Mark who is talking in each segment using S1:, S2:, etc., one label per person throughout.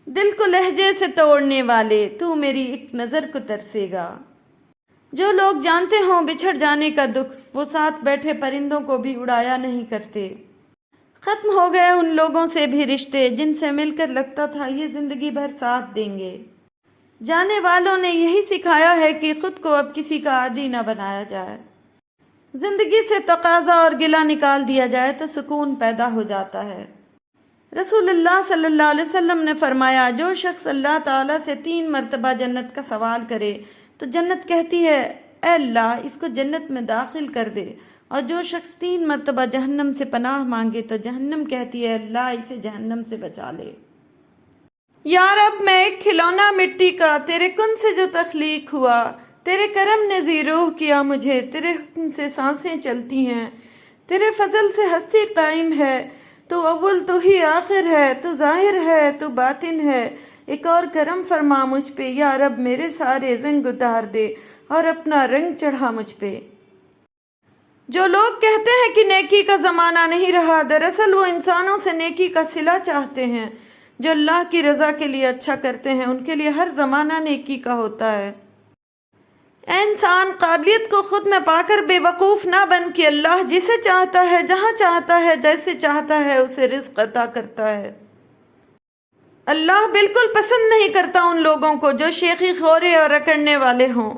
S1: دل کو لہجے سے توڑنے والے، تو میری ایک نظر کو ترسے گا۔ جو لوگ جانتے ہوں بچھڑ جانے کا دکھ، وہ ساتھ بیٹھے پرندوں کو بھی اڑایا نہیں کرتے۔ ختم ہو گئے ان لوگوں سے بھی رشتے جن سے مل کر لگتا تھا یہ زندگی بھر ساتھ دیں گے۔ جانے والوں نے یہی سکھایا ہے کہ خود کو اب کسی کا عادی نہ بنایا جائے۔ زندگی سے تقاضا اور گلہ نکال دیا جائے تو سکون پیدا ہو جاتا ہے۔ رسول اللہ صلی اللہ علیہ وسلم نے فرمایا، جو شخص اللہ تعالیٰ سے 3 مرتبہ جنت کا سوال کرے تو جنت کہتی ہے، اے اللہ اس کو جنت میں داخل کر دے، اور جو شخص 3 مرتبہ جہنم سے پناہ مانگے تو جہنم کہتی ہے، اللہ اسے جہنم سے بچا لے۔ یا رب، میں ایک کھلونا مٹی کا تیرے کن سے جو تخلیق ہوا، تیرے کرم نے زی روح کیا مجھے، تیرے حکم سے سانسیں چلتی ہیں، تیرے فضل سے ہستی قائم ہے، تو اول تو ہی آخر ہے، تو ظاہر ہے تو باطن ہے، ایک اور کرم فرما مجھ پہ، یا رب میرے سارے زنگ اتار دے اور اپنا رنگ چڑھا مجھ پہ۔ جو لوگ کہتے ہیں کہ نیکی کا زمانہ نہیں رہا، دراصل وہ انسانوں سے نیکی کا صلہ چاہتے ہیں۔ جو اللہ کی رضا کے لیے اچھا کرتے ہیں ان کے لیے ہر زمانہ نیکی کا ہوتا ہے۔ اے انسان، قابلیت کو خود میں پا کر بے وقوف نہ بن کہ اللہ جسے چاہتا ہے، جہاں چاہتا ہے، جیسے چاہتا ہے اسے رزق عطا کرتا ہے۔ اللہ بالکل پسند نہیں کرتا ان لوگوں کو جو شیخی خورے اور اکڑنے والے ہوں،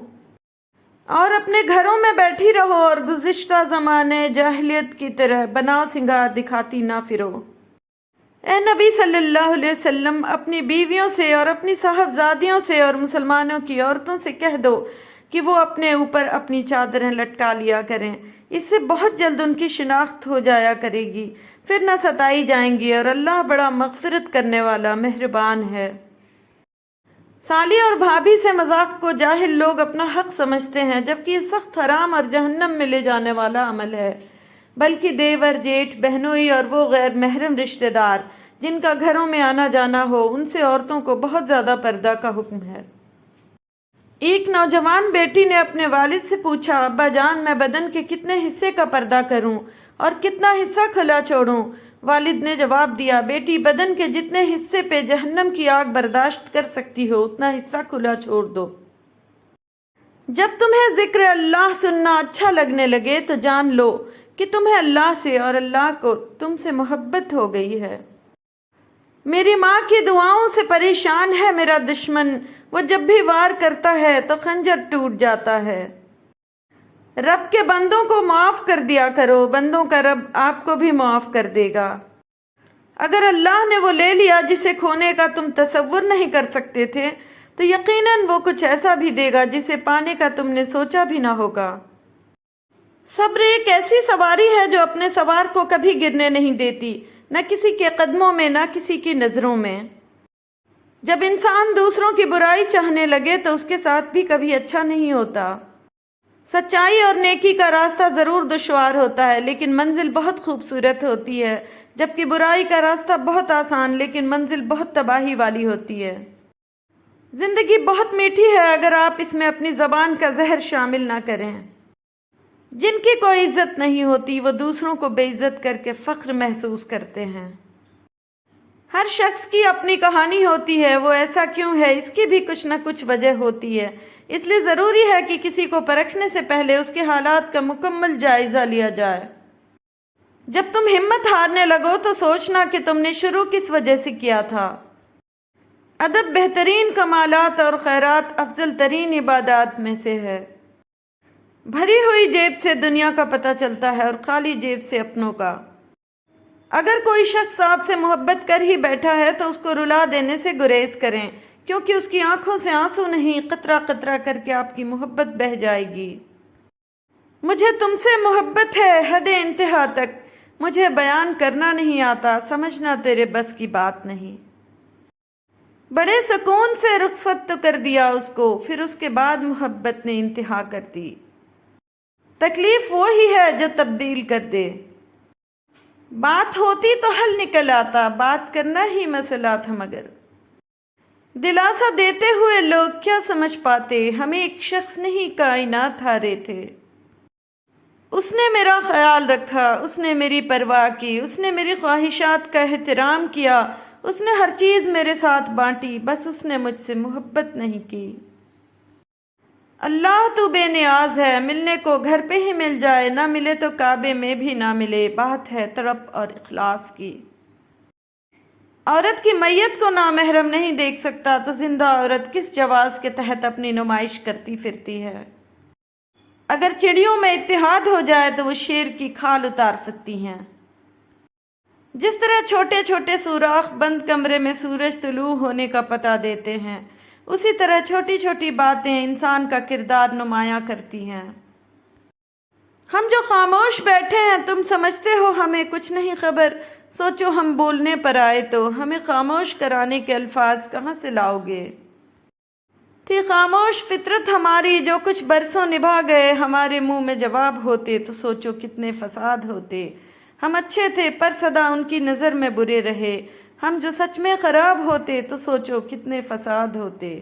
S1: اور اپنے گھروں میں بیٹھی رہو اور گزشتہ زمانے جاہلیت کی طرح بناؤ سنگار دکھاتی نہ پھرو۔ اے نبی صلی اللہ علیہ وسلم، اپنی بیویوں سے اور اپنی صاحبزادیوں سے اور مسلمانوں کی عورتوں سے کہہ دو کہ وہ اپنے اوپر اپنی چادریں لٹکا لیا کریں، اس سے بہت جلد ان کی شناخت ہو جایا کرے گی، پھر نہ ستائی جائیں گی، اور اللہ بڑا مغفرت کرنے والا مہربان ہے۔ سالی اور بھابھی سے مذاق کو جاہل لوگ اپنا حق سمجھتے ہیں، جبکہ یہ سخت حرام اور جہنم میں لے جانے والا عمل ہے۔ بلکہ دیور، جیٹھ، بہنوئی اور وہ غیر محرم رشتہ دار جن کا گھروں میں آنا جانا ہو، ان سے عورتوں کو بہت زیادہ پردہ کا حکم ہے۔ ایک نوجوان بیٹی نے اپنے والد سے پوچھا، ابا جان میں بدن کے کتنے حصے کا پردہ کروں اور کتنا حصہ کھلا چھوڑوں؟ والد نے جواب دیا، بیٹی بدن کے جتنے حصے پہ جہنم کی آگ برداشت کر سکتی ہو اتنا حصہ کھلا چھوڑ دو۔ جب تمہیں ذکر اللہ سننا اچھا لگنے لگے تو جان لو کہ تمہیں اللہ سے اور اللہ کو تم سے محبت ہو گئی ہے۔ میری ماں کی دعاؤں سے پریشان ہے میرا دشمن، وہ جب بھی وار کرتا ہے تو خنجر ٹوٹ جاتا ہے۔ رب کے بندوں کو معاف کر دیا کرو، بندوں کا رب آپ کو بھی معاف کر دے گا۔ اگر اللہ نے وہ لے لیا جسے کھونے کا تم تصور نہیں کر سکتے تھے، تو یقیناً وہ کچھ ایسا بھی دے گا جسے پانے کا تم نے سوچا بھی نہ ہوگا۔ صبر ایک ایسی سواری ہے جو اپنے سوار کو کبھی گرنے نہیں دیتی، نہ کسی کے قدموں میں نہ کسی کی نظروں میں۔ جب انسان دوسروں کی برائی چاہنے لگے تو اس کے ساتھ بھی کبھی اچھا نہیں ہوتا۔ سچائی اور نیکی کا راستہ ضرور دشوار ہوتا ہے لیکن منزل بہت خوبصورت ہوتی ہے، جبکہ برائی کا راستہ بہت آسان لیکن منزل بہت تباہی والی ہوتی ہے۔ زندگی بہت میٹھی ہے اگر آپ اس میں اپنی زبان کا زہر شامل نہ کریں۔ جن کی کوئی عزت نہیں ہوتی وہ دوسروں کو بے عزت کر کے فخر محسوس کرتے ہیں۔ ہر شخص کی اپنی کہانی ہوتی ہے، وہ ایسا کیوں ہے اس کی بھی کچھ نہ کچھ وجہ ہوتی ہے، اس لیے ضروری ہے کہ کسی کو پرکھنے سے پہلے اس کے حالات کا مکمل جائزہ لیا جائے۔ جب تم ہمت ہارنے لگو تو سوچنا کہ تم نے شروع کس وجہ سے کیا تھا۔ ادب بہترین کمالات اور خیرات افضل ترین عبادات میں سے ہے۔ بھری ہوئی جیب سے دنیا کا پتہ چلتا ہے اور خالی جیب سے اپنوں کا۔ اگر کوئی شخص آپ سے محبت کر ہی بیٹھا ہے تو اس کو رلا دینے سے گریز کریں، کیونکہ اس کی آنکھوں سے آنسو نہیں، قطرہ قطرہ کر کے آپ کی محبت بہہ جائے گی۔ مجھے تم سے محبت ہے حد انتہا تک، مجھے بیان کرنا نہیں آتا، سمجھنا تیرے بس کی بات نہیں۔ بڑے سکون سے رخصت تو کر دیا اس کو، پھر اس کے بعد محبت نے انتہا کر دی۔ تکلیف وہی ہے جو تبدیل کر دے۔ بات ہوتی تو حل نکل آتا، بات کرنا ہی مسئلہ تھا، مگر دلاسا دیتے ہوئے لوگ کیا سمجھ پاتے، ہمیں ایک شخص نہیں کائنات ہارے تھے۔ اس نے میرا خیال رکھا، اس نے میری پرواہ کی، اس نے میری خواہشات کا احترام کیا اس نے ہر چیز میرے ساتھ بانٹی، بس اس نے مجھ سے محبت نہیں کی۔ اللہ تو بے نیاز ہے، ملنے کو گھر پہ ہی مل جائے، نہ ملے تو کعبے میں بھی نہ ملے، بات ہے تڑپ اور اخلاص کی۔ عورت کی میت کو نامحرم نہیں دیکھ سکتا تو زندہ عورت کس جواز کے تحت اپنی نمائش کرتی پھرتی ہے؟ اگر چڑیوں میں اتحاد ہو جائے تو وہ شیر کی کھال اتار سکتی ہیں۔ جس طرح چھوٹے چھوٹے سوراخ بند کمرے میں سورج طلوع ہونے کا پتہ دیتے ہیں، اسی طرح چھوٹی چھوٹی باتیں انسان کا کردار نمایاں کرتی ہیں۔ ہم جو خاموش بیٹھے ہیں، تم سمجھتے ہو ہمیں کچھ نہیں خبر، سوچو ہم بولنے پر آئے تو ہمیں خاموش کرانے کے الفاظ کہاں سے لاؤ گے؟ تھی خاموش فطرت ہماری، جو کچھ برسوں نبھا گئے، ہمارے منہ میں جواب ہوتے تو سوچو کتنے فساد ہوتے۔ ہم اچھے تھے پر سدا ان کی نظر میں برے رہے، ہم جو سچ میں خراب ہوتے تو سوچو کتنے فساد ہوتے۔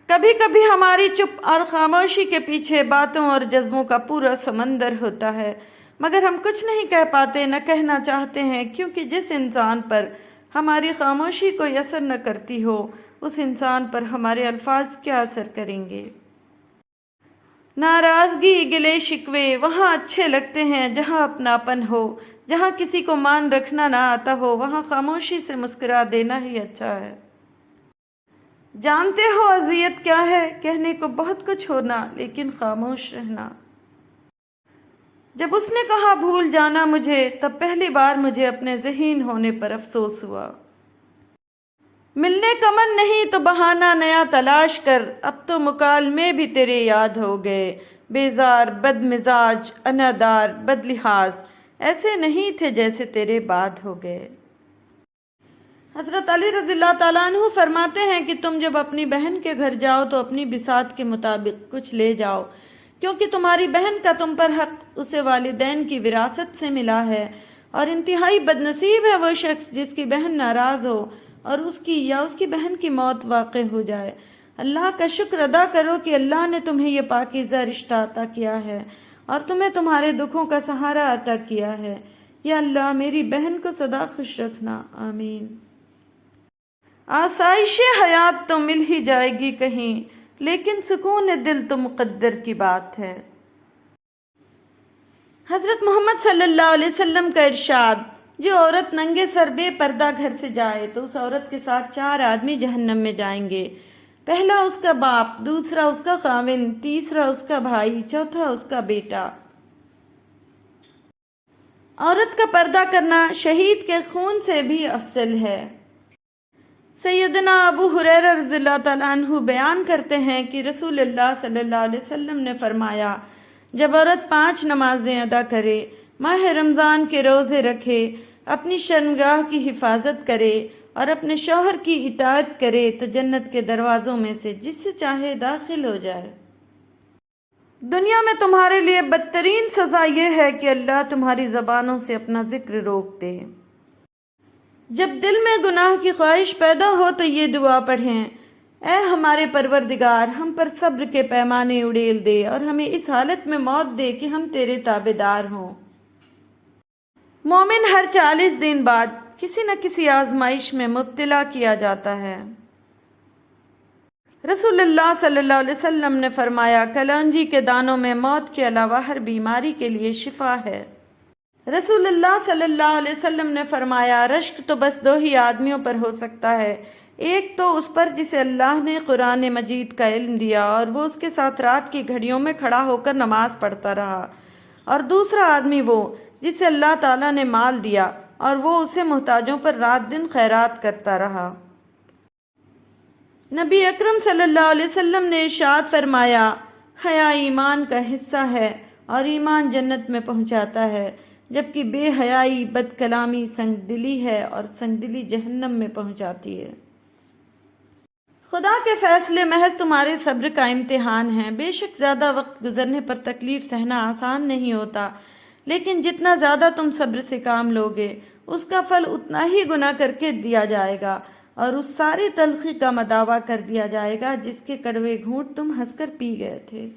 S1: کبھی کبھی ہماری چپ اور خاموشی کے پیچھے باتوں اور جذبوں کا پورا سمندر ہوتا ہے، مگر ہم کچھ نہیں کہہ پاتے، نہ کہنا چاہتے ہیں، کیونکہ جس انسان پر ہماری خاموشی کوئی اثر نہ کرتی ہو، اس انسان پر ہمارے الفاظ کیا اثر کریں گے؟ ناراضگی، گلے شکوے وہاں اچھے لگتے ہیں جہاں اپناپن ہو، جہاں کسی کو مان رکھنا نہ آتا ہو، وہاں خاموشی سے مسکرا دینا ہی اچھا ہے۔ جانتے ہو اذیت کیا ہے؟ کہنے کو بہت کچھ ہونا لیکن خاموش رہنا۔ جب اس نے کہا بھول جانا مجھے، تب پہلی بار مجھے اپنے ذہین ہونے پر افسوس ہوا۔ ملنے کا من نہیں تو بہانہ نیا تلاش کر، اب تو مکالمے بھی تیرے یاد ہو گئے، بیزار، بد مزاج، انادار، بد لحاظ، ایسے نہیں تھے جیسے تیرے بعد ہو گئے۔ حضرت علی رضی اللہ تعالیٰ عنہ فرماتے ہیں کہ تم جب اپنی بہن کے گھر جاؤ تو اپنی بساط کے مطابق کچھ لے جاؤ، کیونکہ تمہاری بہن کا تم پر حق اسے والدین کی وراثت سے ملا ہے، اور انتہائی بد نصیب ہے وہ شخص جس کی بہن ناراض ہو اور اس کی یا اس کی بہن کی موت واقع ہو جائے۔ اللہ کا شکر ادا کرو کہ اللہ نے تمہیں یہ پاکیزہ رشتہ عطا کیا ہے اور تمہیں تمہارے دکھوں کا سہارا عطا کیا ہے۔ یا اللہ میری بہن کو سدا خوش رکھنا، آمین۔ آسائش حیات تو مل ہی جائے گی کہیں، لیکن سکون دل تو مقدر کی بات ہے۔ حضرت محمد صلی اللہ علیہ وسلم کا ارشاد، جو عورت ننگے سر بے پردہ گھر سے جائے تو اس عورت کے ساتھ 4 آدمی جہنم میں جائیں گے، پہلا اس کا باپ، دوسرا اس کا خاوند، تیسرا اس کا بھائی، چوتھا اس کا بیٹا۔ عورت کا پردہ کرنا شہید کے خون سے بھی افضل ہے۔ سیدنا ابو ہریرہ رضی اللہ تعالیٰ عنہ بیان کرتے ہیں کہ رسول اللہ صلی اللہ علیہ وسلم نے فرمایا، جب عورت 5 نمازیں ادا کرے، ماہ رمضان کے روزے رکھے، اپنی شرمگاہ کی حفاظت کرے اور اپنے شوہر کی اطاعت کرے تو جنت کے دروازوں میں سے جس سے چاہے داخل ہو جائے۔ دنیا میں تمہارے لیے بدترین سزا یہ ہے کہ اللہ تمہاری زبانوں سے اپنا ذکر روک دے۔ جب دل میں گناہ کی خواہش پیدا ہو تو یہ دعا پڑھیں، اے ہمارے پروردگار، ہم پر صبر کے پیمانے اڑیل دے اور ہمیں اس حالت میں موت دے کہ ہم تیرے تابعدار ہوں۔ مومن ہر 40 دن بعد کسی نہ کسی آزمائش میں مبتلا کیا جاتا ہے۔ رسول اللہ صلی اللہ علیہ وسلم نے فرمایا، کلونجی کے دانوں میں موت کے علاوہ ہر بیماری کے لیے شفا ہے۔ رسول اللہ صلی اللہ علیہ وسلم نے فرمایا، رشک تو بس 2 ہی آدمیوں پر ہو سکتا ہے، ایک تو اس پر جسے اللہ نے قرآن مجید کا علم دیا اور وہ اس کے ساتھ رات کی گھڑیوں میں کھڑا ہو کر نماز پڑھتا رہا، اور دوسرا آدمی وہ جسے اللہ تعالیٰ نے مال دیا اور وہ اسے محتاجوں پر رات دن خیرات کرتا رہا۔ نبی اکرم صلی اللہ علیہ وسلم نے ارشاد فرمایا، حیا ایمان کا حصہ ہے اور ایمان جنت میں پہنچاتا ہے، جبکہ بے حیائی، بد کلامی سنگ دلی ہے اور سنگ دلی جہنم میں پہنچاتی ہے۔ خدا کے فیصلے محض تمہارے صبر کا امتحان ہیں۔ بے شک زیادہ وقت گزرنے پر تکلیف سہنا آسان نہیں ہوتا، لیکن جتنا زیادہ تم صبر سے کام لوگے اس کا پھل اتنا ہی گنا کر کے دیا جائے گا اور اس ساری تلخی کا مداوع کر دیا جائے گا جس کے کڑوے گھونٹ تم ہنس کر پی گئے تھے۔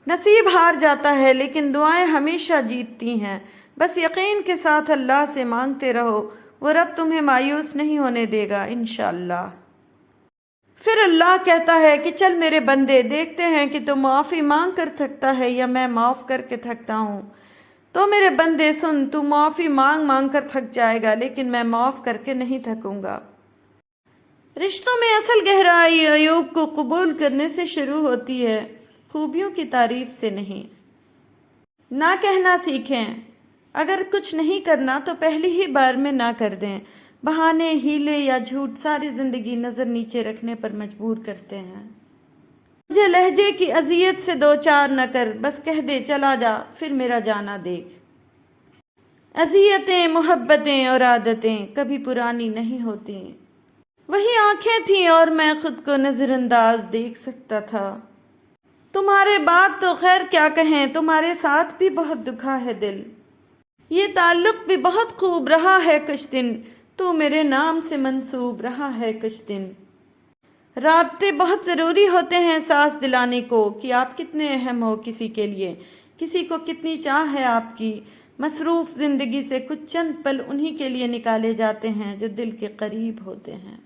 S1: نصیب ہار جاتا ہے لیکن دعائیں ہمیشہ جیتتی ہیں، بس یقین کے ساتھ اللہ سے مانگتے رہو، وہ رب تمہیں مایوس نہیں ہونے دے گا انشاءاللہ۔ پھر اللہ کہتا ہے کہ چل میرے بندے، دیکھتے ہیں کہ تو معافی مانگ کر تھکتا ہے یا میں معاف کر کے تھکتا ہوں۔ تو میرے بندے سن، تو معافی مانگ مانگ کر تھک جائے گا لیکن میں معاف کر کے نہیں تھکوں گا۔ رشتوں میں اصل گہرائی عیوب کو قبول کرنے سے شروع ہوتی ہے، خوبیوں کی تعریف سے نہیں۔ نہ کہنا سیکھیں، اگر کچھ نہیں کرنا تو پہلی ہی بار میں نہ کر دیں۔ بہانے، ہیلے یا جھوٹ ساری زندگی نظر نیچے رکھنے پر مجبور کرتے ہیں۔ مجھے لہجے کی اذیت سے دو چار نہ کر، بس کہہ دے چلا جا، پھر میرا جانا دیکھ۔ اذیتیں، محبتیں اور عادتیں کبھی پرانی نہیں ہوتی۔ وہی آنکھیں تھیں اور میں خود کو نظر انداز دیکھ سکتا تھا۔ تمہارے بعد تو خیر کیا کہیں، تمہارے ساتھ بھی بہت دکھا ہے دل۔ یہ تعلق بھی بہت خوب رہا ہے کچھ دن، تو میرے نام سے منسوب رہا ہے کچھ دن۔ رابطے بہت ضروری ہوتے ہیں سانس دلانے کو کہ آپ کتنے اہم ہو کسی کے لیے، کسی کو کتنی چاہ ہے آپ کی۔ مصروف زندگی سے کچھ چند پل انہی کے لیے نکالے جاتے ہیں جو دل کے قریب ہوتے ہیں۔